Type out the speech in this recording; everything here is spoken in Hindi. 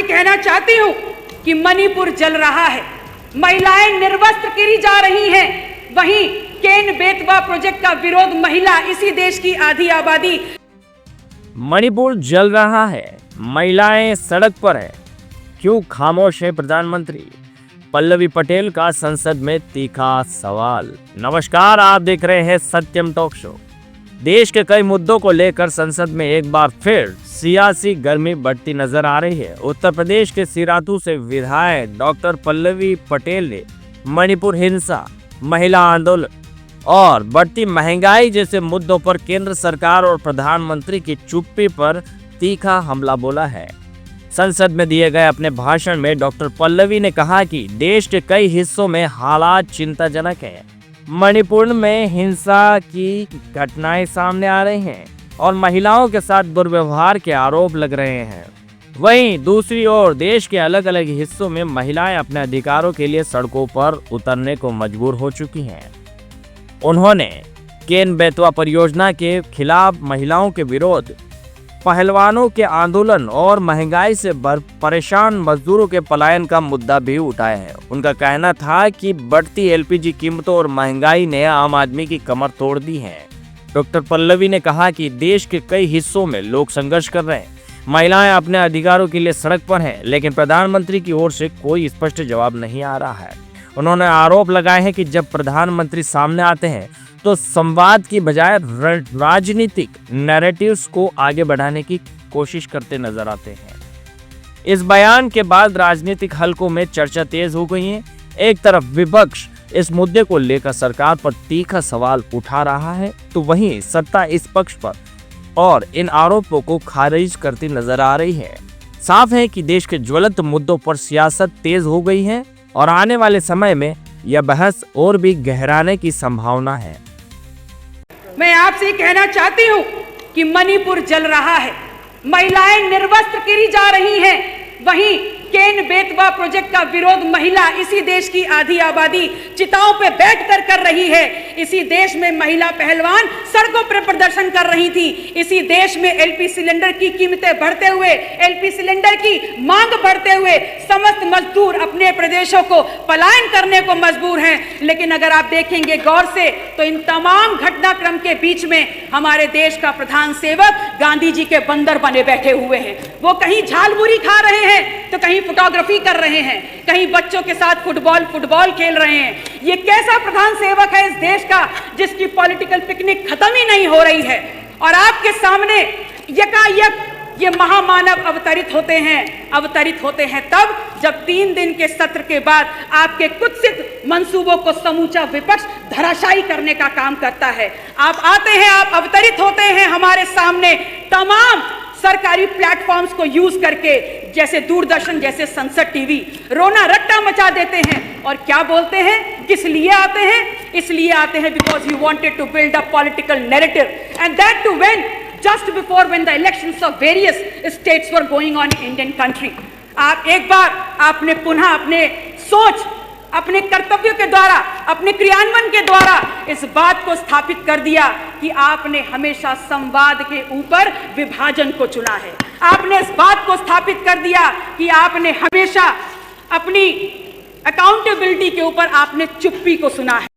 आपसे कहना चाहती हूँ कि मणिपुर जल रहा है, महिलाएं निर्वस्त्र गिरी जा रही हैं। वहीं केन बेतवा प्रोजेक्ट का विरोध महिला इसी देश की आधी आबादी। मणिपुर जल रहा है, महिलाएं सड़क पर है, क्यों खामोश है प्रधानमंत्री? पल्लवी पटेल का संसद में तीखा सवाल। नमस्कार, आप देख रहे हैं सत्यम टॉक शो। देश के कई मुद्दों को लेकर संसद में एक बार फिर सियासी गर्मी बढ़ती नजर आ रही है। उत्तर प्रदेश के सिराथू से विधायक डॉक्टर पल्लवी पटेल ने मणिपुर हिंसा, महिला आंदोलन और बढ़ती महंगाई जैसे मुद्दों पर केंद्र सरकार और प्रधानमंत्री की चुप्पी पर तीखा हमला बोला है। संसद में दिए गए अपने भाषण में डॉक्टर पल्लवी ने कहा कि देश के कई हिस्सों में हालात चिंताजनक हैं। मणिपुर में हिंसा की घटनाएं सामने आ रही हैं और महिलाओं के साथ दुर्व्यवहार के आरोप लग रहे हैं। वहीं दूसरी ओर देश के अलग अलग हिस्सों में महिलाएं अपने अधिकारों के लिए सड़कों पर उतरने को मजबूर हो चुकी हैं। उन्होंने केन बेतवा परियोजना के खिलाफ महिलाओं के विरोध, पहलवानों के आंदोलन और महंगाई से परेशान मजदूरों के पलायन का मुद्दा भी उठाया है। उनका कहना था कि बढ़ती एलपीजी कीमतों और महंगाई ने आम आदमी की कमर तोड़ दी है। डॉक्टर पल्लवी ने कहा कि देश के कई हिस्सों में लोग संघर्ष कर रहे हैं, महिलाएं अपने अधिकारों के लिए सड़क पर हैं, लेकिन प्रधानमंत्री की ओर से कोई स्पष्ट जवाब नहीं आ रहा है। उन्होंने आरोप लगाए हैं कि जब प्रधानमंत्री सामने आते हैं तो संवाद की बजाय राजनीतिक नैरेटिव्स को आगे बढ़ाने की कोशिश करते नजर आते हैं। इस बयान के बाद राजनीतिक हलकों में चर्चा तेज हो गई है। एक तरफ विपक्ष इस मुद्दे को लेकर सरकार पर तीखा सवाल उठा रहा है, तो वहीं सत्ता इस पक्ष पर और इन आरोपों को खारिज करती नजर आ रही है। साफ है कि देश के ज्वलंत मुद्दों पर सियासत तेज हो गई है और आने वाले समय में यह बहस और भी गहराने की संभावना है। मैं आपसे कहना चाहती हूँ कि मणिपुर जल रहा है, महिलाएं निर्वस्त्र गिरी जा रही हैं। वहीं केन बेतवा प्रोजेक्ट का विरोध महिला इसी देश की आधी आबादी चिताओं पे बैठकर कर रही है। इसी देश में महिला पहलवान सड़कों पर प्रदर्शन कर रही थी। इसी देश में एलपी सिलेंडर की कीमतें बढ़ते हुए, एलपी सिलेंडर की मांग बढ़ते हुए समस्त मजदूर अपने प्रदेशों को पलायन करने को मजबूर हैं। लेकिन अगर आप देखेंगे गौर से तो इन तमाम घटनाक्रम के बीच में हमारे देश का प्रधान सेवक गांधी जी के बंदर बने बैठे हुए हैं। वो कहीं झालमुरी खा रहे हैं तो कहीं फोटोग्राफी कर रहे हैं, कहीं बच्चों के साथ फुटबॉल खेल रहे हैं। ये कैसा प्रधान सेवक है इस देश का जिसकी पॉलिटिकल पिकनिक खत्म ही नहीं हो रही है? और आपके सामने यकायक ये महामानव अवतरित होते हैं तब जब 3 दिन के सत्र के बाद आपके कुत्सित मंसूबों को समूचा विपक्ष धराशायी करने का काम करता है। आप आते हैं, आप अवतरित होते हैं हमारे सामने तमाम सरकारी प्लेटफॉर्म्स को यूज करके, जैसे दूरदर्शन, जैसे संसद टीवी, रोना रट्टा मचा देते हैं। और क्या बोलते हैं? किस लिए आते हैं? इसलिए आते हैं because you wanted to build a political narrative and that too when just before when the elections of various states were going on in Indian country। आप एक बार आपने पुनः अपने सोच, अपने कर्तव्यों के द्वारा, अपने क्रियान्वयन के द्वारा इस बात को स्थापित कर दिया कि आपने हमेशा संवाद के ऊपर विभाजन को चुना है। आपने इस बात को स्थापित कर दिया कि आपने हमेशा अपनी अकाउंटेबिलिटी के ऊपर आपने चुप्पी को सुना है।